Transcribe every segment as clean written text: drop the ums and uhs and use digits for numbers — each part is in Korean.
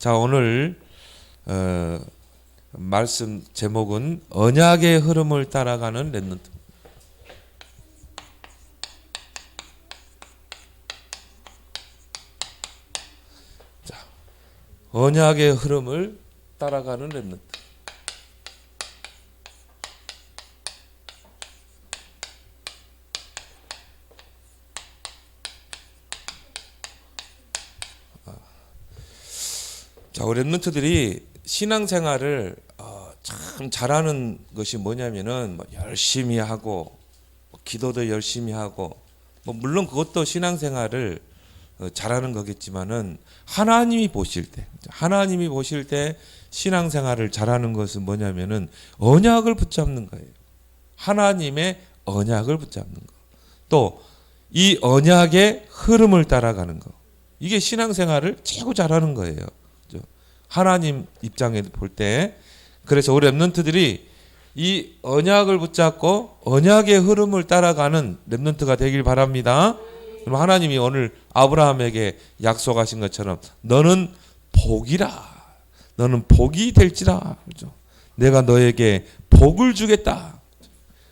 자, 오늘 말씀 제목은 언약의 흐름을 따라가는 렘넌트. 자, 언약의 흐름을 따라가는 렘넌트. 자, 우리 렘넌트들이 신앙생활을 참 잘하는 것이 뭐냐면은 열심히 하고 기도도 열심히 하고 물론 그것도 신앙생활을 잘하는 거겠지만은 하나님이 보실 때 신앙생활을 잘하는 것은 뭐냐면은 언약을 붙잡는 거예요. 하나님의 언약을 붙잡는 거. 또 이 언약의 흐름을 따라가는 거. 이게 신앙생활을 최고 잘하는 거예요. 하나님 입장에 볼 때. 그래서 우리 렘넌트들이 이 언약을 붙잡고 언약의 흐름을 따라가는 렘넌트가 되길 바랍니다. 그럼 하나님이 오늘 아브라함에게 약속하신 것처럼 너는 복이라. 너는 복이 될지라. 그렇죠? 내가 너에게 복을 주겠다.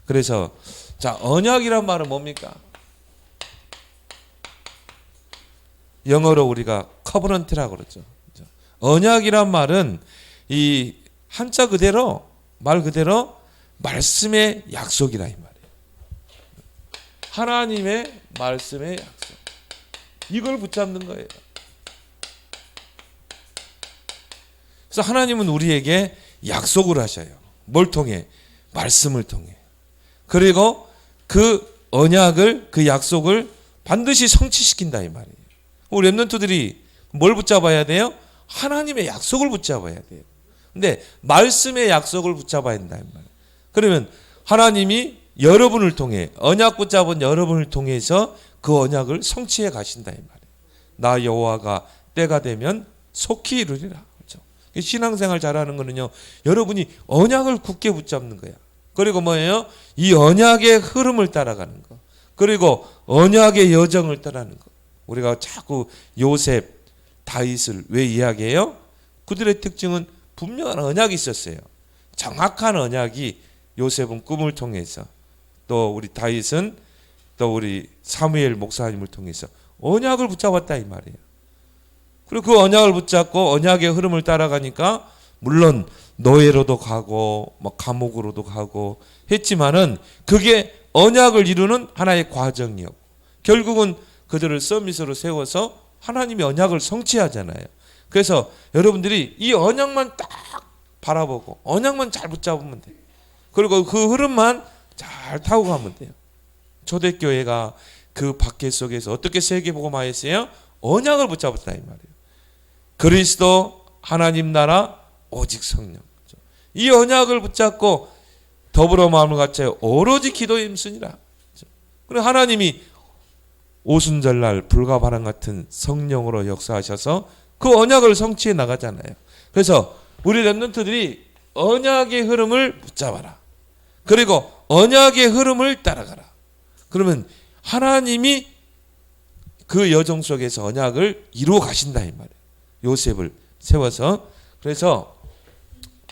그래서 자, 언약이란 말은 뭡니까? 영어로 우리가 커버넌트라고 그러죠. 언약이란 말은 이 한자 그대로 말 그대로 말씀의 약속이라 이 말이에요. 하나님의 말씀의 약속. 이걸 붙잡는 거예요. 그래서 하나님은 우리에게 약속을 하셔요. 뭘 통해? 말씀을 통해. 그리고 그 언약을 그 약속을 반드시 성취시킨다 이 말이에요. 우리 렘넌트들이 뭘 붙잡아야 돼요? 하나님의 약속을 붙잡아야 돼요. 근데 말씀의 약속을 붙잡아야 된다 이 말이에요. 그러면 하나님이 여러분을 통해 언약 붙잡은 여러분을 통해서 그 언약을 성취해 가신다 이 말이에요. 나 여호와가 때가 되면 속히 이루리라. 그렇죠? 신앙생활 잘하는 거는요, 여러분이 언약을 굳게 붙잡는 거야. 그리고 뭐예요? 이 언약의 흐름을 따라가는 거. 그리고 언약의 여정을 따라가는 거. 우리가 자꾸 요셉, 다윗을 왜 이야기해요? 그들의 특징은 분명한 언약이 있었어요. 정확한 언약이 요셉은 꿈을 통해서, 또 우리 다윗은 또 우리 사무엘 목사님을 통해서 언약을 붙잡았다 이 말이에요. 그리고 그 언약을 붙잡고 언약의 흐름을 따라가니까 물론 노예로도 가고 감옥으로도 가고 했지만은 그게 언약을 이루는 하나의 과정이었고 결국은 그들을 서밋으로 세워서 하나님의 언약을 성취하잖아요. 그래서 여러분들이 이 언약만 딱 바라보고 언약만 잘 붙잡으면 돼요. 그리고 그 흐름만 잘 타고 가면 돼요. 초대교회가 그 박해 속에서 어떻게 세계복음화했어요? 언약을 붙잡았다 이 말이에요. 그리스도, 하나님 나라, 오직 성령. 이 언약을 붙잡고 더불어 마음을 갖춰 오로지 기도에 힘쓰니라. 그리고 하나님이 오순절날 불과 바람 같은 성령으로 역사하셔서 그 언약을 성취해 나가잖아요. 그래서 우리 렘넌트들이 언약의 흐름을 붙잡아라. 그리고 언약의 흐름을 따라가라. 그러면 하나님이 그 여정 속에서 언약을 이루어 가신다 이 말이에요. 요셉을 세워서. 그래서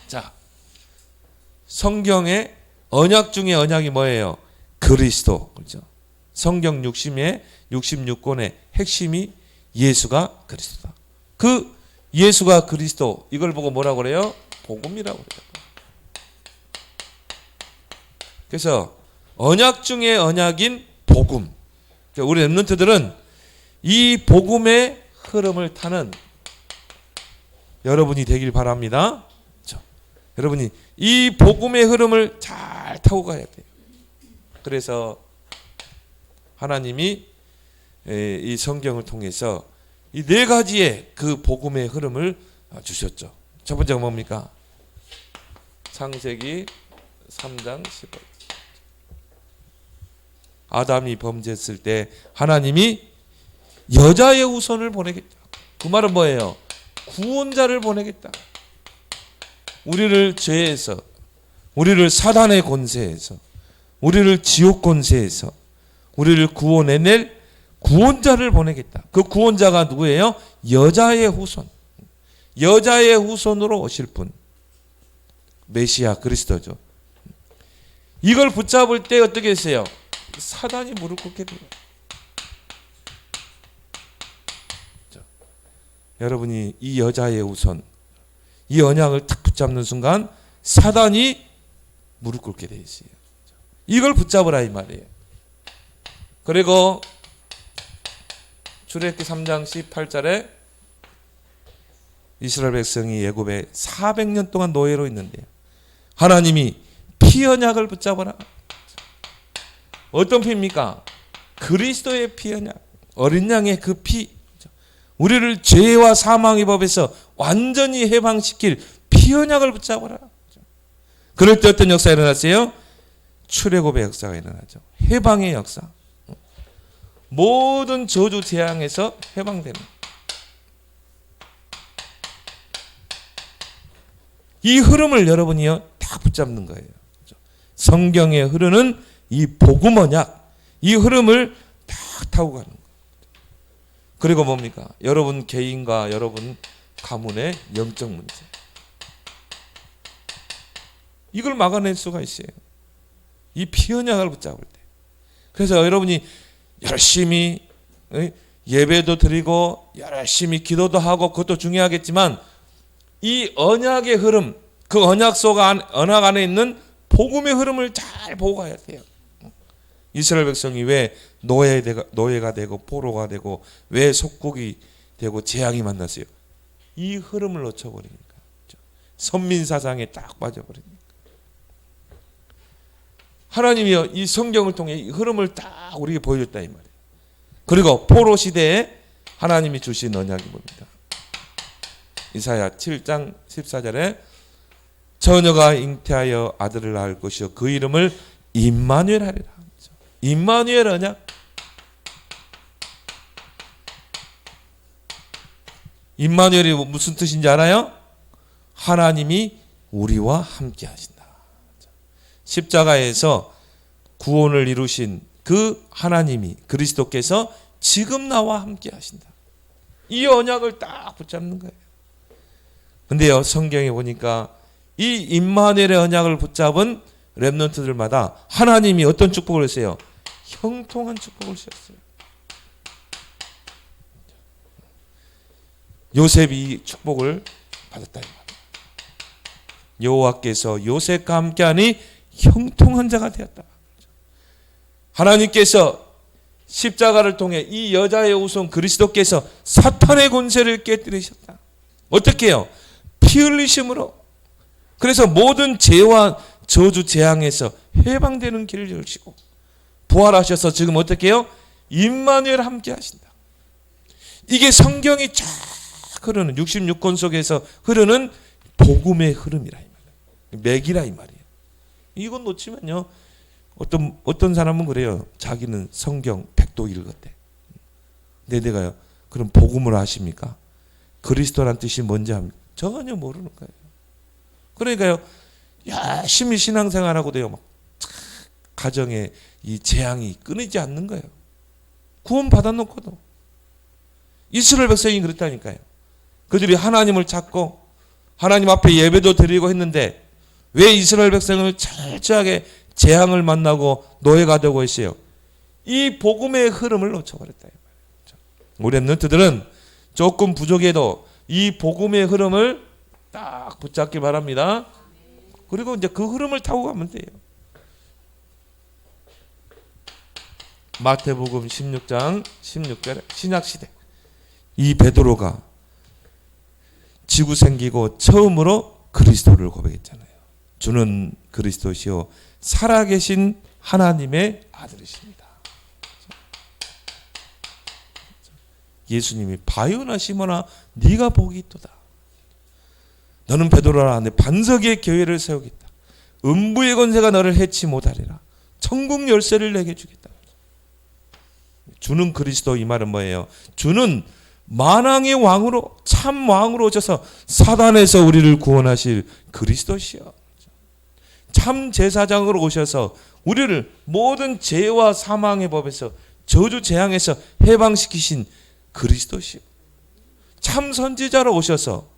자, 성경의 언약 중에 언약이 뭐예요? 그리스도. 그렇죠? 성경 66권의 핵심이 예수가 그리스도다. 그 예수가 그리스도, 이걸 보고 뭐라고 그래요? 복음이라고 그래요. 그래서 언약 중에 언약인 복음. 우리 렘넌트들은 이 복음의 흐름을 타는 여러분이 되길 바랍니다. 그렇죠? 여러분이 이 복음의 흐름을 잘 타고 가야 돼요. 그래서 하나님이 이 성경을 통해서 이 네 가지의 그 복음의 흐름을 주셨죠. 첫 번째가 뭡니까? 창세기 3장 15절. 아담이 범죄했을 때 하나님이 여자의 후손을 보내겠다. 그 말은 뭐예요? 구원자를 보내겠다. 우리를 죄에서, 우리를 사단의 권세에서, 우리를 지옥 권세에서 우리를 구원해낼 구원자를 보내겠다. 그 구원자가 누구예요? 여자의 후손. 여자의 후손으로 오실 분, 메시아 그리스도죠. 이걸 붙잡을 때 어떻게 했어요? 사단이 무릎 꿇게 돼요. 여러분이 이 여자의 후손, 이 언약을 탁 붙잡는 순간 사단이 무릎 꿇게 돼 있어요. 이걸 붙잡으라 이 말이에요. 그리고 출애굽기 3장 18절에 이스라엘 백성이 애굽에 400년 동안 노예로 있는데요. 하나님이 피 언약을 붙잡아라. 어떤 피입니까? 그리스도의 피 언약. 어린 양의 그 피. 우리를 죄와 사망의 법에서 완전히 해방시킬 피 언약을 붙잡아라. 그럴 때 어떤 역사가 일어났어요? 출애굽의 역사가 일어나죠. 해방의 역사. 모든 저주 재앙에서 해방되는. 이 흐름을 여러분이요 다 붙잡는 거예요. 성경에 흐르는 이 복음 언약, 이 흐름을 딱 타고 가는 거예요. 그리고 뭡니까? 여러분 개인과 여러분 가문의 영적 문제. 이걸 막아낼 수가 있어요. 이 피언약을 붙잡을 때. 그래서 여러분이 열심히 예배도 드리고 열심히 기도도 하고 그것도 중요하겠지만 이 언약의 흐름, 그 언약 언약 안에 있는 복음의 흐름을 잘 보고 가야 돼요. 이스라엘 백성이 왜 노예가 되고 포로가 되고 왜 속국이 되고 재앙이 만났어요? 이 흐름을 놓쳐버리니까. 선민사상에 딱 빠져버리니까. 하나님이 이 성경을 통해 이 흐름을 딱 우리에게 보여줬다 이 말이에요. 그리고 포로 시대에 하나님이 주신 언약이 뭡니까? 이사야 7장 14절에 처녀가 잉태하여 아들을 낳을 것이요 그 이름을 임마누엘 하리라. 임마누엘 언약. 임마누엘이 무슨 뜻인지 알아요? 하나님이 우리와 함께 하신다. 십자가에서 구원을 이루신 그 하나님이 그리스도께서 지금 나와 함께 하신다. 이 언약을 딱 붙잡는 거예요. 근데요 성경에 보니까 이 임마누엘의 언약을 붙잡은 렘넌트들마다 하나님이 어떤 축복을 했어요? 형통한 축복을 주셨어요. 요셉이 이 축복을 받았다. 여호와께서 요셉과 함께하니 형통한 자가 되었다. 하나님께서 십자가를 통해 이 여자의 후손 그리스도께서 사탄의 권세를 깨뜨리셨다. 어떻게 해요? 피 흘리심으로. 그래서 모든 죄와 저주 재앙에서 해방되는 길을 열시고 부활하셔서 지금 어떻게 해요? 임마누엘 함께 하신다. 이게 성경이 쫙 흐르는 66권 속에서 흐르는 복음의 흐름이라 이 말이에요. 맥이라 이 말이에요. 이건 놓치면요. 어떤 사람은 그래요. 자기는 성경 백도 읽었대. 근데 내가요. 그럼 복음을 아십니까? 그리스도란 뜻이 뭔지 압니까? 전혀 모르는 거예요. 그러니까요. 열심히 신앙생활하고 돼요. 막 가정에 이 재앙이 끊이지 않는 거예요. 구원 받아놓고도. 이스라엘 백성이 그랬다니까요. 그들이 하나님을 찾고 하나님 앞에 예배도 드리고 했는데 왜 이스라엘 백성을 철저하게 재앙을 만나고 노예가 되고 있어요? 이 복음의 흐름을 놓쳐버렸다. 우리 렘넌트들은 조금 부족해도 이 복음의 흐름을 딱 붙잡기 바랍니다. 그리고 이제 그 흐름을 타고 가면 돼요. 마태복음 16장 16절에 신약시대 이 베드로가 지구 생기고 처음으로 그리스도를 고백했잖아요. 주는 그리스도시요 살아계신 하나님의 아들이십니다. 예수님이 바요나 시몬아 네가 복이 있도다. 너는 베드로라 내 반석 위에 교회를 세우겠다. 음부의 권세가 너를 해치 못하리라. 천국 열쇠를 내게 주겠다. 주는 그리스도 이 말은 뭐예요? 주는 만왕의 왕으로 참 왕으로 오셔서 사단에서 우리를 구원하실 그리스도시여. 참 제사장으로 오셔서 우리를 모든 죄와 사망의 법에서 저주 재앙에서 해방시키신 그리스도시여. 참 선지자로 오셔서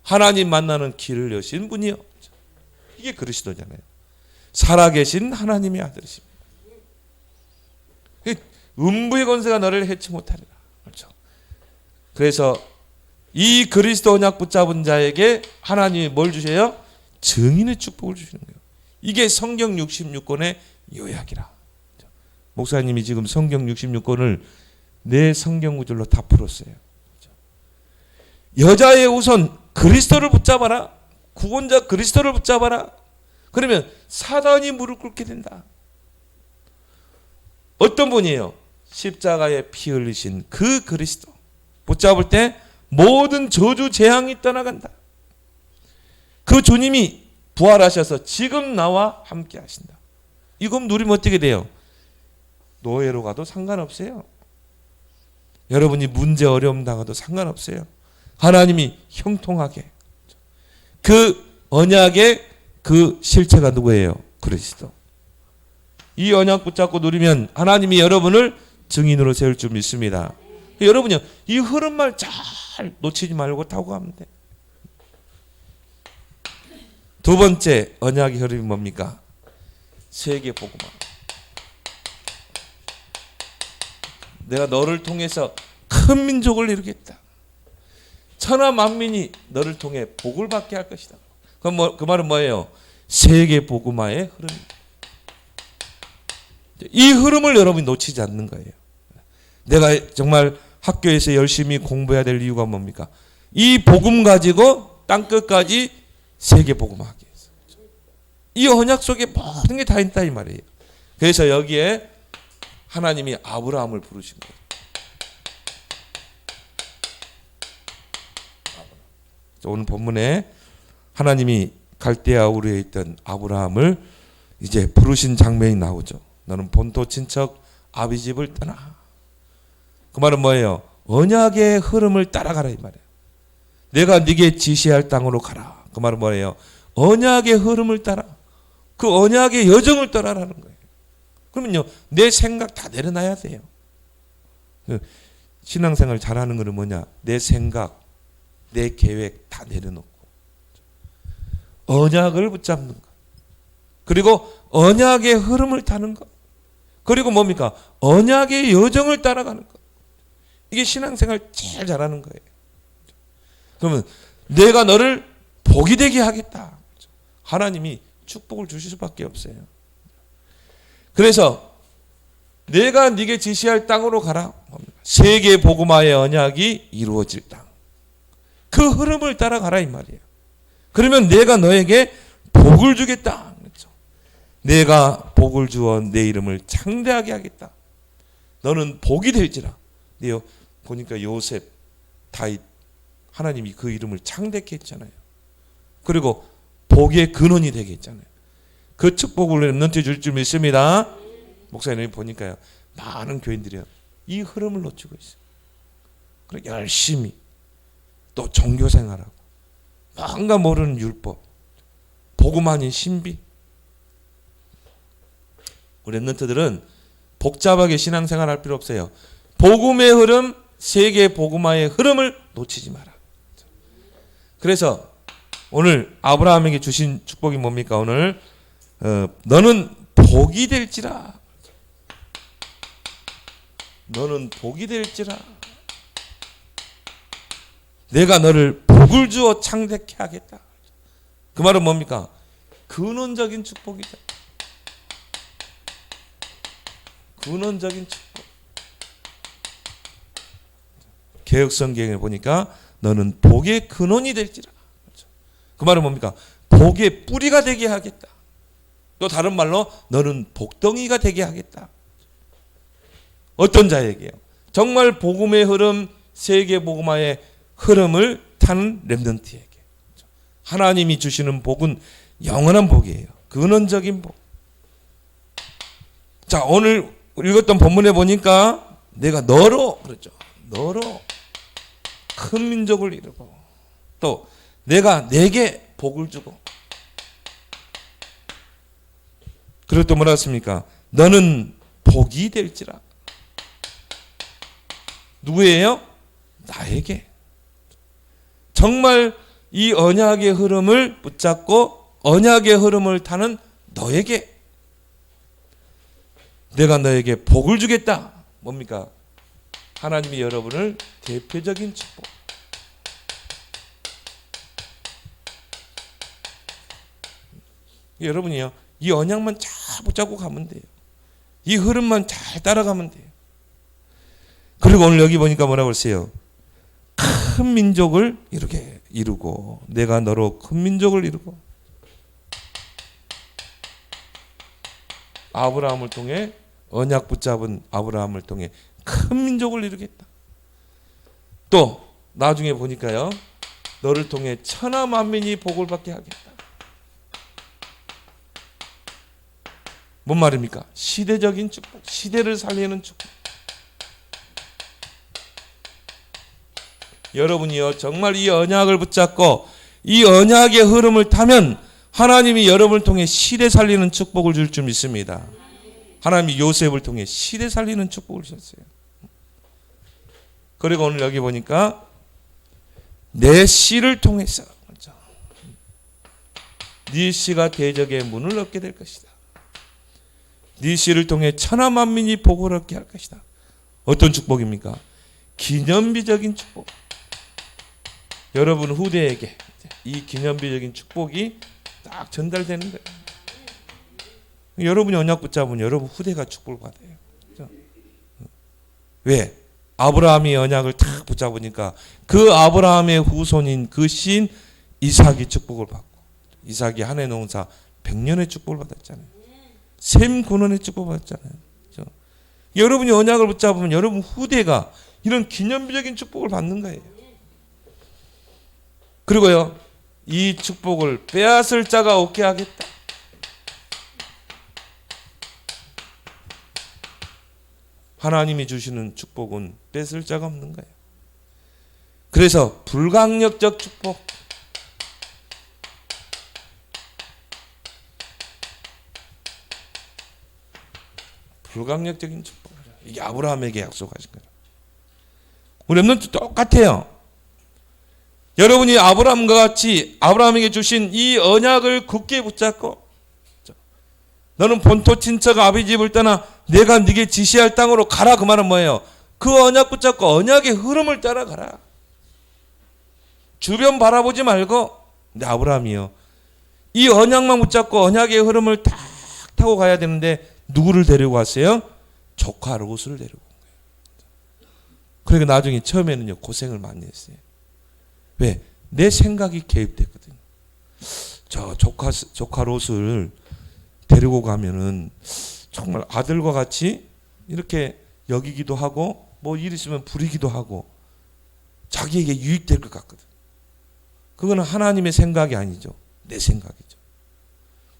하나님 만나는 길을 여신 분이요. 이게 그리스도잖아요. 살아계신 하나님의 아들이십니다. 음부의 권세가 너를 해치 못하리라. 그렇죠. 그래서 이 그리스도 언약 붙잡은 자에게 하나님이 뭘 주셔요? 증인의 축복을 주시는 거예요. 이게 성경 66권의 요약이라. 목사님이 지금 성경 66권을 내 성경 구절로 다 풀었어요. 여자의 우선 그리스도를 붙잡아라. 구원자 그리스도를 붙잡아라. 그러면 사단이 무릎 꿇게 된다. 어떤 분이에요? 십자가에 피 흘리신 그 그리스도 붙잡을 때 모든 저주 재앙이 떠나간다. 그 주님이 부활하셔서 지금 나와 함께 하신다. 이건 누리면 어떻게 돼요? 노예로 가도 상관없어요. 여러분이 문제 어려움 당해도 상관없어요. 하나님이 형통하게. 그 언약의 그 실체가 누구예요? 그리스도. 이 언약 붙잡고 누리면 하나님이 여러분을 증인으로 세울 줄 믿습니다. 여러분요, 이 흐름만 잘 놓치지 말고 타고 가면 돼. 두 번째 언약의 흐름이 뭡니까? 세계 복음화. 내가 너를 통해서 큰 민족을 이루겠다. 천하 만민이 너를 통해 복을 받게 할 것이다. 그 말은 뭐예요? 세계 복음화의 흐름입니다. 이 흐름을 여러분이 놓치지 않는 거예요. 내가 정말 학교에서 열심히 공부해야 될 이유가 뭡니까? 이 복음 가지고 땅끝까지 세계 복음화하기 위해서. 이 언약 속에 모든 게 다 있다 이 말이에요. 그래서 여기에 하나님이 아브라함을 부르신 거예요. 오늘 본문에 하나님이 갈대아 우르에 있던 아브라함을 이제 부르신 장면이 나오죠. 너는 본토 친척 아비 집을 떠나. 그 말은 뭐예요? 언약의 흐름을 따라가라 이 말이에요. 내가 네게 지시할 땅으로 가라. 그 말은 뭐예요? 언약의 흐름을 따라. 그 언약의 여정을 따라라는 거예요. 그러면요, 내 생각 다 내려놔야 돼요. 신앙생활 잘하는 거는 뭐냐? 내 생각, 내 계획 다 내려놓고 언약을 붙잡는 것. 그리고 언약의 흐름을 타는 것. 그리고 뭡니까? 언약의 여정을 따라가는 것. 이게 신앙생활 제일 잘하는 거예요. 그러면 내가 너를 복이 되게 하겠다. 하나님이 축복을 주실 수밖에 없어요. 그래서 내가 네게 지시할 땅으로 가라. 세계 복음화의 언약이 이루어질 땅. 그 흐름을 따라가라 이 말이에요. 그러면 내가 너에게 복을 주겠다. 그렇죠? 내가 복을 주어 내 이름을 창대하게 하겠다. 너는 복이 될지라. 네요. 보니까 요셉, 다윗, 하나님이 그 이름을 창대케 했잖아요. 그리고 복의 근원이 되게 했잖아요. 그 축복을 렘넌트에 줄 줄 믿습니다. 목사님이 보니까요, 많은 교인들이요, 이 흐름을 놓치고 있어요. 그리고 열심히 또 종교 생활하고 뭔가 모르는 율법, 복음 아닌 신비. 우리 렘넌트들은 복잡하게 신앙생활 할 필요 없어요. 복음의 흐름, 세계 복음화의 흐름을 놓치지 마라. 그래서 오늘 아브라함에게 주신 축복이 뭡니까? 오늘 너는 복이 될지라. 너는 복이 될지라. 내가 너를 복을 주어 창대케 하겠다. 그 말은 뭡니까? 근원적인 축복이죠. 근원적인 축복. 개혁성경에 보니까 너는 복의 근원이 될지라. 그 말은 뭡니까? 복의 뿌리가 되게 하겠다. 또 다른 말로 너는 복덩이가 되게 하겠다. 어떤 자에게요? 정말 복음의 흐름, 세계 복음화의 흐름을 타는 렘넌트에게. 하나님이 주시는 복은 영원한 복이에요. 근원적인 복. 자, 오늘 읽었던 본문에 보니까 내가 너로, 그렇죠. 너로 큰 민족을 이루고 또 내가 내게 복을 주고, 그리고 또 뭐라 했습니까? 너는 복이 될지라. 누구예요? 나에게. 정말 이 언약의 흐름을 붙잡고 언약의 흐름을 타는 너에게 내가 너에게 복을 주겠다. 뭡니까? 하나님이 여러분을 대표적인 축복. 여러분이요, 이 언약만 잘 붙잡고 가면 돼요. 이 흐름만 잘 따라가면 돼요. 그리고 오늘 여기 보니까 뭐라고 했어요? 큰 민족을 이루고 내가 너로 큰 민족을 이루고 아브라함을 통해 언약 붙잡은 아브라함을 통해 큰 민족을 이루겠다. 또 나중에 보니까요, 너를 통해 천하 만민이 복을 받게 하겠다. 뭔 말입니까? 시대적인 축복, 시대를 살리는 축복. 여러분이요, 정말 이 언약을 붙잡고 이 언약의 흐름을 타면 하나님이 여러분을 통해 시대 살리는 축복을 줄 줄 믿습니다. 하나님이 요셉을 통해 시대 살리는 축복을 주셨어요. 그리고 오늘 여기 보니까 내 씨를 통해서 네 씨가 대적의 문을 얻게 될 것이다. 네 씨를 통해 천하 만민이 복을 얻게 할 것이다. 어떤 축복입니까? 기념비적인 축복. 여러분 후대에게 이 기념비적인 축복이 딱 전달되는 거예요. 여러분이 언약 붙잡으면 여러분 후대가 축복을 받아요. 그렇죠? 왜? 아브라함이 언약을 탁 붙잡으니까 그 아브라함의 후손인 그 신 이삭이 축복을 받고, 이삭이 한 해 농사 100년의 축복을 받았잖아요. 셈 군원의 축복을 받았잖아요. 그렇죠? 여러분이 언약을 붙잡으면 여러분 후대가 이런 기념비적인 축복을 받는 거예요. 그리고요, 이 축복을 빼앗을 자가 없게 하겠다. 하나님이 주시는 축복은 뺏을 자가 없는 거예요. 그래서 불강력적 축복, 불강력적인 축복, 이게 아브라함에게 약속하신 거예요. 우리 랩런트 똑같아요. 여러분이 아브라함과 같이 아브라함에게 주신 이 언약을 굳게 붙잡고, 너는 본토 친척 아비 집을 떠나 내가 네게 지시할 땅으로 가라. 그 말은 뭐예요? 그 언약 붙잡고 언약의 흐름을 따라가라. 주변 바라보지 말고. 근데 아브라함이요, 이 언약만 붙잡고 언약의 흐름을 탁 타고 가야 되는데 누구를 데리고 왔어요? 조카 롯을 데리고 온 거예요. 그러니까 나중에 처음에는요 고생을 많이 했어요. 왜? 내 생각이 개입됐거든요. 저 조카 롯을 데리고 가면은 정말 아들과 같이 이렇게 여기기도 하고 뭐 일 있으면 부리기도 하고 자기에게 유익될 것 같거든. 그거는 하나님의 생각이 아니죠. 내 생각이죠.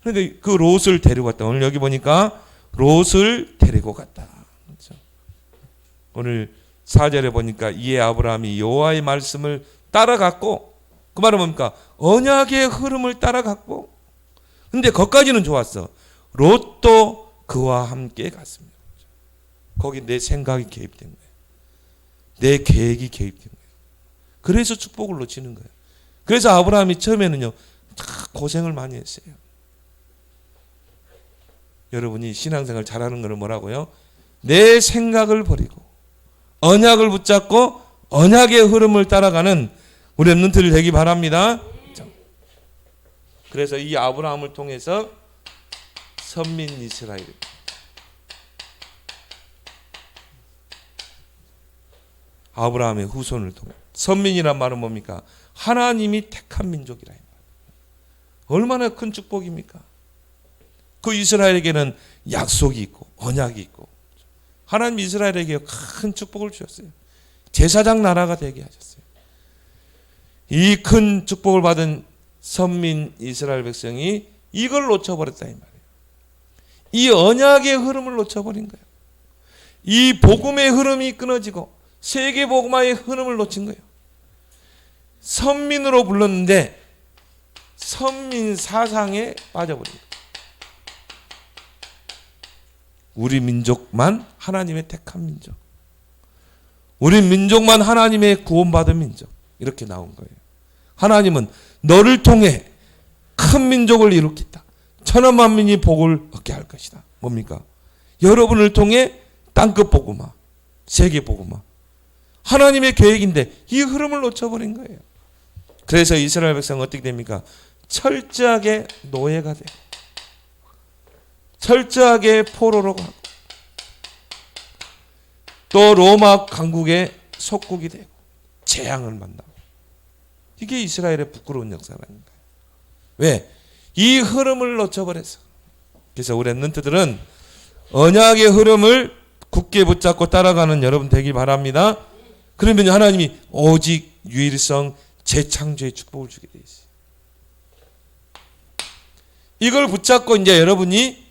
그러니까 그 롯을 데리고 갔다. 오늘 여기 보니까 롯을 데리고 갔다. 그렇죠? 오늘 4절에 보니까 이에 아브라함이 여호와의 말씀을 따라갔고, 그 말은 뭡니까? 언약의 흐름을 따라갔고, 근데 거기까지는 좋았어. 롯도 그와 함께 갔습니다. 거기 내 생각이 개입된 거예요. 내 계획이 개입된 거예요. 그래서 축복을 놓치는 거예요. 그래서 아브라함이 처음에는요 다 고생을 많이 했어요. 여러분이 신앙생활 잘하는 거는 뭐라고요? 내 생각을 버리고 언약을 붙잡고 언약의 흐름을 따라가는 우리 랩런트들 되기 바랍니다. 그래서 이 아브라함을 통해서 선민 이스라엘, 아브라함의 후손을 통해, 선민이란 말은 뭡니까? 하나님이 택한 민족이라. 얼마나 큰 축복입니까? 그 이스라엘에게는 약속이 있고 언약이 있고, 하나님 이스라엘에게 큰 축복을 주셨어요. 제사장 나라가 되게 하셨어요. 이 큰 축복을 받은 선민 이스라엘 백성이 이걸 놓쳐버렸다 이 말이에요. 이 언약의 흐름을 놓쳐버린 거예요. 이 복음의 흐름이 끊어지고 세계 복음화의 흐름을 놓친 거예요. 선민으로 불렀는데 선민 사상에 빠져버린 거예요. 우리 민족만 하나님의 택한 민족, 우리 민족만 하나님의 구원받은 민족, 이렇게 나온 거예요. 하나님은 너를 통해 큰 민족을 일으키다. 천하 만민이 복을 얻게 할 것이다. 뭡니까? 여러분을 통해 땅끝 복음화, 세계 복음화. 하나님의 계획인데 이 흐름을 놓쳐버린 거예요. 그래서 이스라엘 백성은 어떻게 됩니까? 철저하게 노예가 되고 철저하게 포로로 가고 또 로마 강국의 속국이 되고 재앙을 만나고 이게 이스라엘의 부끄러운 역사라는 거예요. 왜? 이 흐름을 놓쳐버려서. 그래서 우리 랩런트들은 언약의 흐름을 굳게 붙잡고 따라가는 여러분 되길 바랍니다. 그러면 하나님이 오직 유일성 재창조의 축복을 주게 돼 있어요. 이걸 붙잡고 이제 여러분이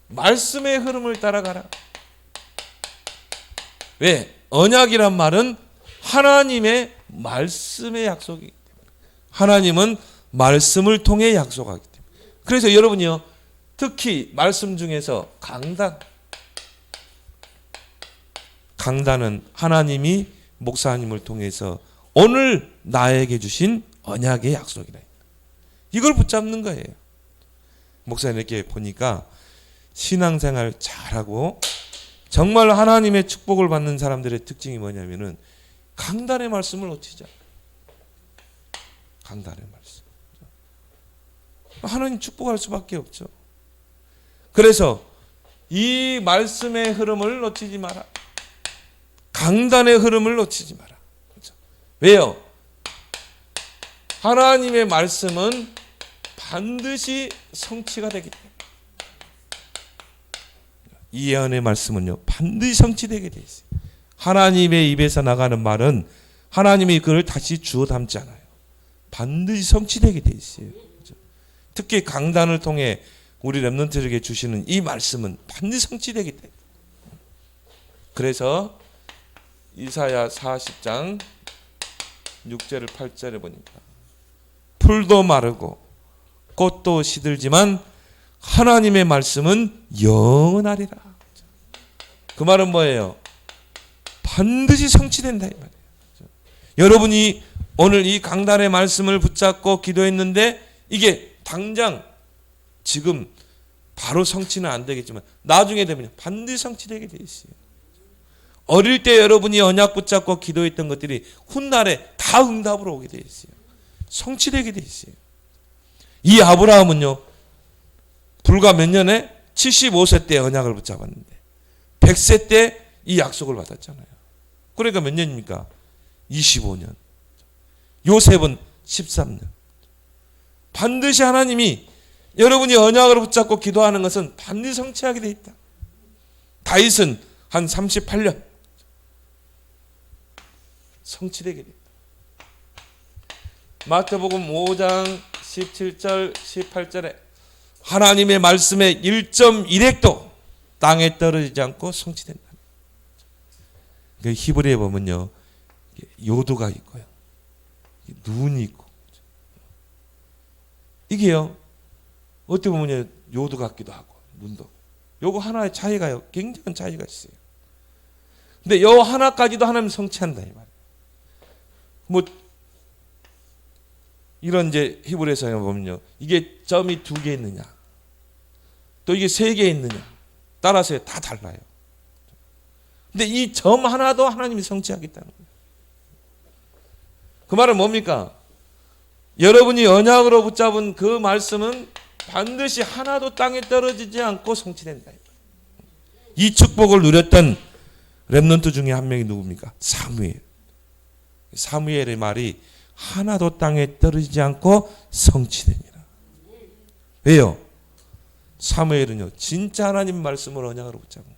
말씀의 흐름을 따라가라. 왜? 언약이란 말은 하나님의 말씀의 약속이기 때문에. 하나님은 말씀을 통해 약속하기 때문에. 그래서 여러분이요, 특히 말씀 중에서 강단은 하나님이 목사님을 통해서 오늘 나에게 주신 언약의 약속이라. 이걸 붙잡는 거예요. 목사님 이렇게 보니까 신앙생활 잘하고 정말 하나님의 축복을 받는 사람들의 특징이 뭐냐면은 강단의 말씀을 놓치지 않아요. 강단의 말씀. 하나님 축복할 수밖에 없죠. 그래서 이 말씀의 흐름을 놓치지 마라. 강단의 흐름을 놓치지 마라. 그렇죠? 왜요? 하나님의 말씀은 반드시 성취가 되기 때문에. 이 예언의 말씀은요, 반드시 성취되게 돼 있어요. 하나님의 입에서 나가는 말은 하나님이 그걸 다시 주워 담지 않아요. 반드시 성취되게 돼 있어요. 그렇죠? 특히 강단을 통해 우리 랩런트들에게 주시는 이 말씀은 반드시 성취되기 때문에. 그래서 이사야 40장 6절을 8절에 보니까 풀도 마르고 꽃도 시들지만 하나님의 말씀은 영원하리라. 그 말은 뭐예요? 반드시 성취된다 이 말이에요. 여러분이 오늘 이 강단의 말씀을 붙잡고 기도했는데 이게 당장 지금 바로 성취는 안 되겠지만 나중에 되면 반드시 성취되게 돼 있어요. 어릴 때 여러분이 언약 붙잡고 기도했던 것들이 훗날에 다 응답으로 오게 돼 있어요. 성취되게 돼 있어요. 이 아브라함은요, 불과 몇 년에 75세 때 언약을 붙잡았는데 100세 때 이 약속을 받았잖아요. 그러니까 몇 년입니까? 25년. 요셉은 13년. 반드시 하나님이 여러분이 언약을 붙잡고 기도하는 것은 반드시 성취하게 돼 있다. 다윗은 한 38년 성취되게 됐다. 마태복음 5장 17절 18절에 하나님의 말씀의 1.1핵도 땅에 떨어지지 않고 성취된다. 그 히브리에 보면요, 요도가 있고요, 눈이 있고, 이게요 어떻게 보면 요도 같기도 하고 눈도, 요거 하나의 차이가요 굉장한 차이가 있어요. 근데 요 하나까지도 하나님 성취한다 이 말이에요. 뭐 이런 이제 히브리에서 보면요, 이게 점이 2개 있느냐, 또 이게 3개 있느냐 따라서 다 달라요. 근데 이 점 하나도 하나님이 성취하겠다는 거예요. 그 말은 뭡니까? 여러분이 언약으로 붙잡은 그 말씀은 반드시 하나도 땅에 떨어지지 않고 성취된다. 이 축복을 누렸던 렘넌트 중에 한 명이 누굽니까? 사무엘. 사무엘의 말이 하나도 땅에 떨어지지 않고 성취되니라. 왜요? 사무엘은요, 진짜 하나님 말씀을 언약으로 붙잡은 거예요.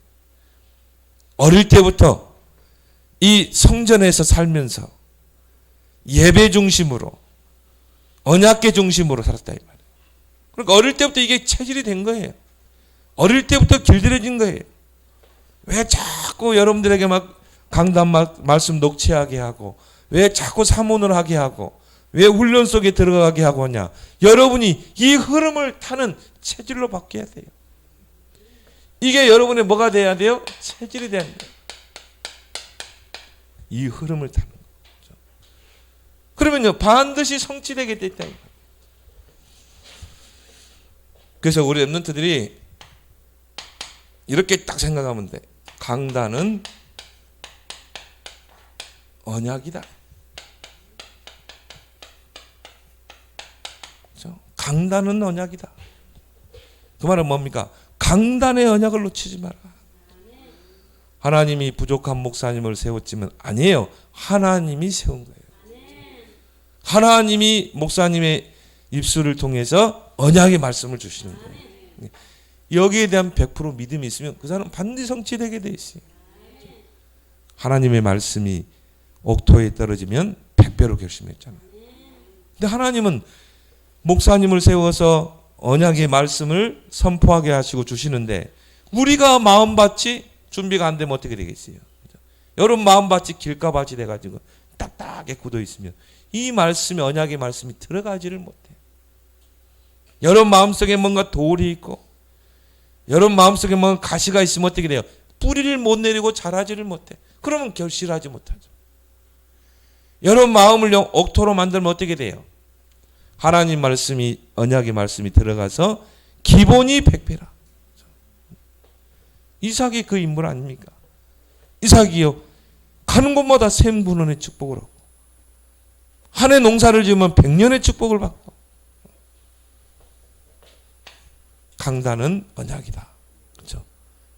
어릴 때부터 이 성전에서 살면서 예배 중심으로 언약계 중심으로 살았다 이 말이에요. 그러니까 어릴 때부터 이게 체질이 된 거예요. 어릴 때부터 길들여진 거예요. 왜 자꾸 여러분들에게 막 강단 말씀 녹취하게 하고, 왜 자꾸 사문을 하게 하고, 왜 훈련 속에 들어가게 하고 하냐? 여러분이 이 흐름을 타는 체질로 바뀌어야 돼요. 이게 여러분의 뭐가 돼야 돼요? 체질이 돼야 돼요. 이 흐름을 타는 거죠. 그러면 그러면요 반드시 성취되게 돼 있다. 그래서 우리 랩런트들이 이렇게 딱 생각하면 돼. 강단은 언약이다. 그렇죠? 강단은 언약이다. 그 말은 뭡니까? 강단의 언약을 놓치지 마라. 하나님이 부족한 목사님을 세웠지만 아니에요. 하나님이 세운 거예요. 하나님이 목사님의 입술을 통해서 언약의 말씀을 주시는 거예요. 여기에 대한 100% 믿음이 있으면 그 사람은 반드시 성취되게 돼 있어요. 하나님의 말씀이 옥토에 떨어지면 100배로 결심했잖아요. 근데 하나님은 목사님을 세워서 언약의 말씀을 선포하게 하시고 주시는데 우리가 마음밭이 준비가 안 되면 어떻게 되겠어요? 여러분 마음밭이 길가밭이 돼가지고 딱딱하게 굳어 있으면 이 말씀이 언약의 말씀이 들어가지를 못해. 여러분 마음속에 뭔가 돌이 있고 여러분 마음속에 뭔가 가시가 있으면 어떻게 돼요? 뿌리를 못 내리고 자라지를 못해. 그러면 결실하지 못하죠. 여러분 마음을 옥토로 만들면 어떻게 돼요? 하나님 말씀이 언약의 말씀이 들어가서 기본이 100배라. 이삭이 그 인물 아닙니까? 이삭이요 가는 곳마다 샘분원의 축복을 하고 한 해 농사를 지으면 100년의 축복을 받고 강단은 언약이다. 그렇죠?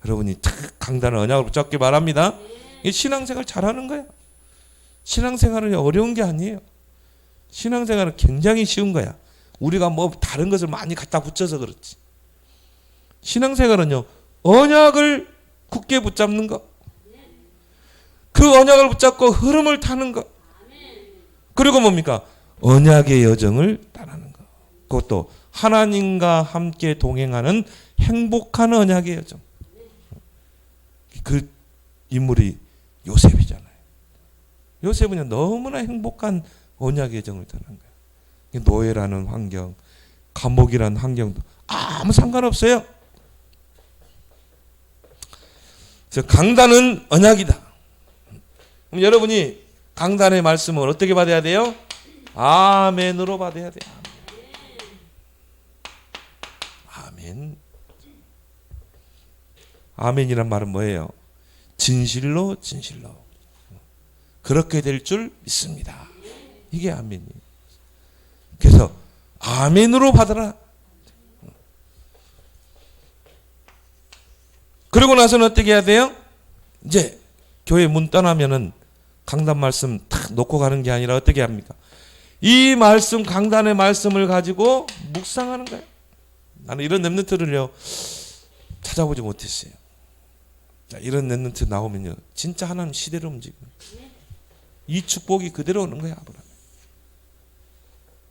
여러분이 강단은 언약을 붙잡기 바랍니다. 이 신앙생활 잘하는 거야. 신앙생활은 어려운 게 아니에요. 신앙생활은 굉장히 쉬운 거야. 우리가 뭐 다른 것을 많이 갖다 붙여서 그렇지. 신앙생활은요 언약을 굳게 붙잡는 것, 그 언약을 붙잡고 흐름을 타는 것, 그리고 뭡니까? 언약의 여정을 따르는 것. 그것도 하나님과 함께 동행하는 행복한 언약의 여정. 그 인물이 요셉이잖아요. 요셉은 너무나 행복한 언약의 여정을 떠난 거예요. 노예라는 환경, 감옥이라는 환경도 아무 상관없어요. 그래서 강단은 언약이다. 그럼 여러분이 강단의 말씀을 어떻게 받아야 돼요? 아멘으로 받아야 돼요. 아멘. 아멘이란 말은 뭐예요? 진실로 진실로 그렇게 될 줄 믿습니다. 이게 아멘이에요. 그래서 아멘으로 받아라. 그러고 나서는 어떻게 해야 돼요? 이제 교회 문 떠나면은 강단 말씀 탁 놓고 가는 게 아니라 어떻게 합니까? 이 말씀 강단의 말씀을 가지고 묵상하는 거예요. 나는 이런 랩런트를요 찾아보지 못했어요. 자, 이런 랩런트 나오면요 진짜 하나님 시대로 움직이는 거예요. 이 축복이 그대로 오는 거야. 아브라함.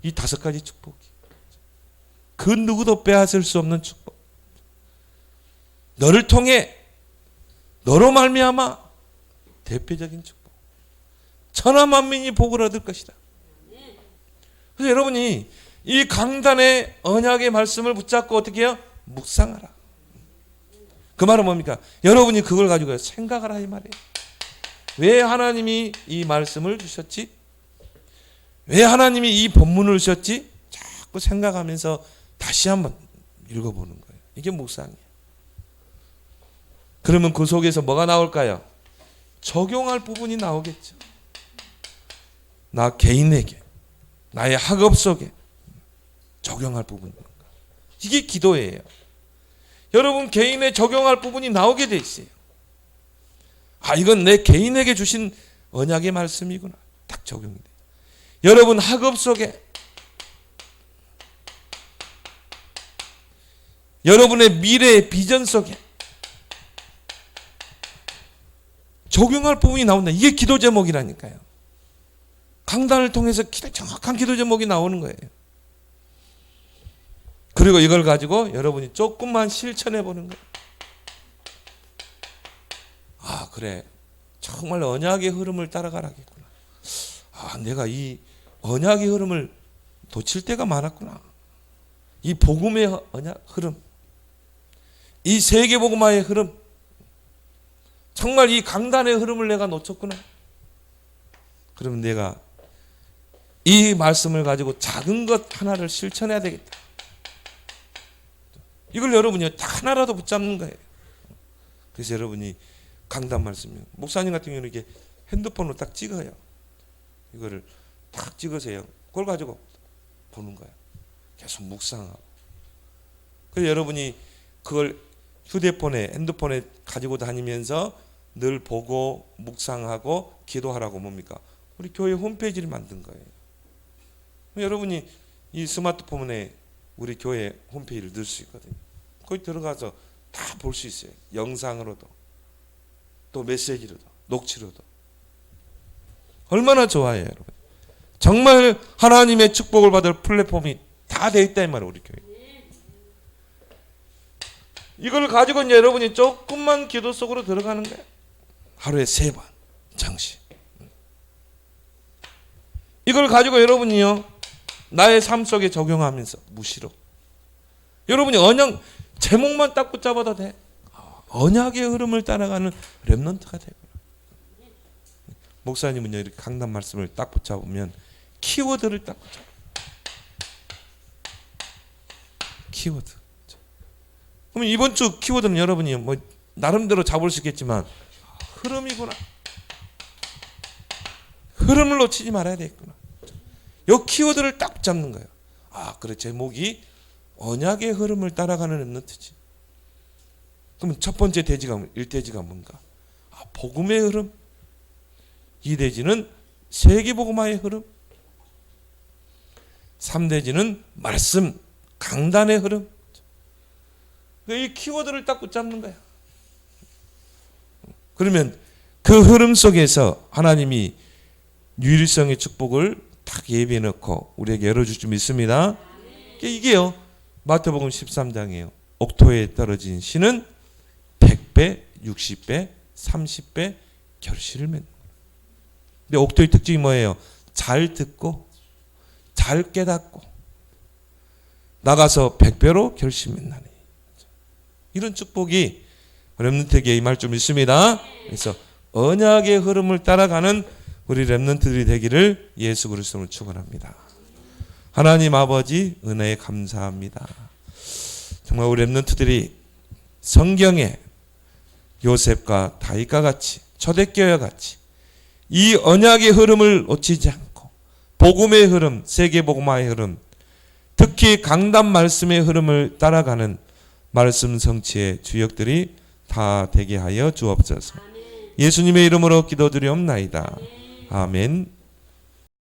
이 5가지 축복이 그 누구도 빼앗을 수 없는 축복. 너를 통해 너로 말미암아 대표적인 축복. 천하 만민이 복을 얻을 것이다. 그래서 여러분이 이 강단의 언약의 말씀을 붙잡고 어떻게 해요? 묵상하라. 그 말은 뭡니까? 여러분이 그걸 가지고 생각하라 이 말이에요. 왜 하나님이 이 말씀을 주셨지? 왜 하나님이 이 본문을 주셨지? 자꾸 생각하면서 다시 한번 읽어보는 거예요. 이게 묵상이에요. 그러면 그 속에서 뭐가 나올까요? 적용할 부분이 나오겠죠. 나 개인에게, 나의 학업 속에 적용할 부분이 뭔가. 이게 기도예요. 여러분 개인에 적용할 부분이 나오게 돼 있어요. 아, 이건 내 개인에게 주신 언약의 말씀이구나. 딱 적용이 돼요. 여러분 학업 속에, 여러분의 미래의 비전 속에 적용할 부분이 나온다. 이게 기도 제목이라니까요. 강단을 통해서 정확한 기도 제목이 나오는 거예요. 그리고 이걸 가지고 여러분이 조금만 실천해 보는 거예요. 아, 그래. 정말 언약의 흐름을 따라가라겠구나. 아, 내가 이 언약의 흐름을 놓칠 때가 많았구나. 이 복음의 언약 흐름, 이 세계복음화의 흐름, 정말 이 강단의 흐름을 내가 놓쳤구나. 그러면 내가 이 말씀을 가지고 작은 것 하나를 실천해야 되겠다. 이걸 여러분이 하나라도 붙잡는 거예요. 그래서 여러분이 강단 말씀이요. 목사님 같은 경우는 이렇게 핸드폰으로 딱 찍어요. 이거를 딱 찍으세요. 그걸 가지고 보는 거예요. 계속 묵상하고. 그래서 여러분이 그걸 휴대폰에, 핸드폰에 가지고 다니면서 늘 보고 묵상하고 기도하라고 뭡니까? 우리 교회 홈페이지를 만든 거예요. 여러분이 이 스마트폰에 우리 교회 홈페이지를 넣을 수 있거든요. 거기 들어가서 다 볼 수 있어요. 영상으로도 또 메시지로도 녹취로도. 얼마나 좋아요, 여러분. 정말 하나님의 축복을 받을 플랫폼이 다 돼 있다 이 말이에요, 우리 교회. 이걸 가지고 이제 여러분이 조금만 기도 속으로 들어가는 거예요. 하루에 3번 정시. 이걸 가지고 여러분이요 나의 삶 속에 적용하면서 무시로 여러분이 언약 제목만 딱 붙잡아도 돼. 언약의 흐름을 따라가는 렘넌트가 되고. 목사님은요 이렇게 강단 말씀을 딱 붙잡으면 키워드를 딱 붙잡아. 키워드. 그럼 이번 주 키워드는 여러분이 뭐 나름대로 잡을 수 있겠지만 흐름이구나. 흐름을 놓치지 말아야 되겠구나. 요 키워드를 딱 잡는 거예요. 아, 그래 제목이 언약의 흐름을 따라가는 렘넌트지. 그럼 첫 번째 대지가 1대지가 뭔가? 아, 복음의 흐름. 2대지는 세계복음화의 흐름. 3대지는 말씀 강단의 흐름. 이 키워드를 딱 붙잡는 거야. 그러면 그 흐름 속에서 하나님이 유일성의 축복을 딱 예비해 놓고 우리에게 열어줄 줄 믿습니다. 이게요 마태복음 13장이에요. 옥토에 떨어진 씨는 100배, 60배, 30배 결실을 맺는 거예요. 근데 옥토의 특징이 뭐예요? 잘 듣고 잘 깨닫고 나가서 100배로 결실 맺나니. 이런 축복이 렘넌트에게 임할 줄 믿습니다. 그래서 언약의 흐름을 따라가는 우리 렘넌트들이 되기를 예수 그리스도로 축원합니다. 하나님 아버지 은혜에 감사합니다. 정말 우리 렘넌트들이 성경에 요셉과 다윗과 같이 초대교회와 같이 이 언약의 흐름을 놓치지 않고 복음의 흐름, 세계복음화의 흐름, 특히 강단 말씀의 흐름을 따라가는 말씀 성취의 주역들이 다 되게 하여 주옵소서. 예수님의 이름으로 기도드리옵나이다. 아멘.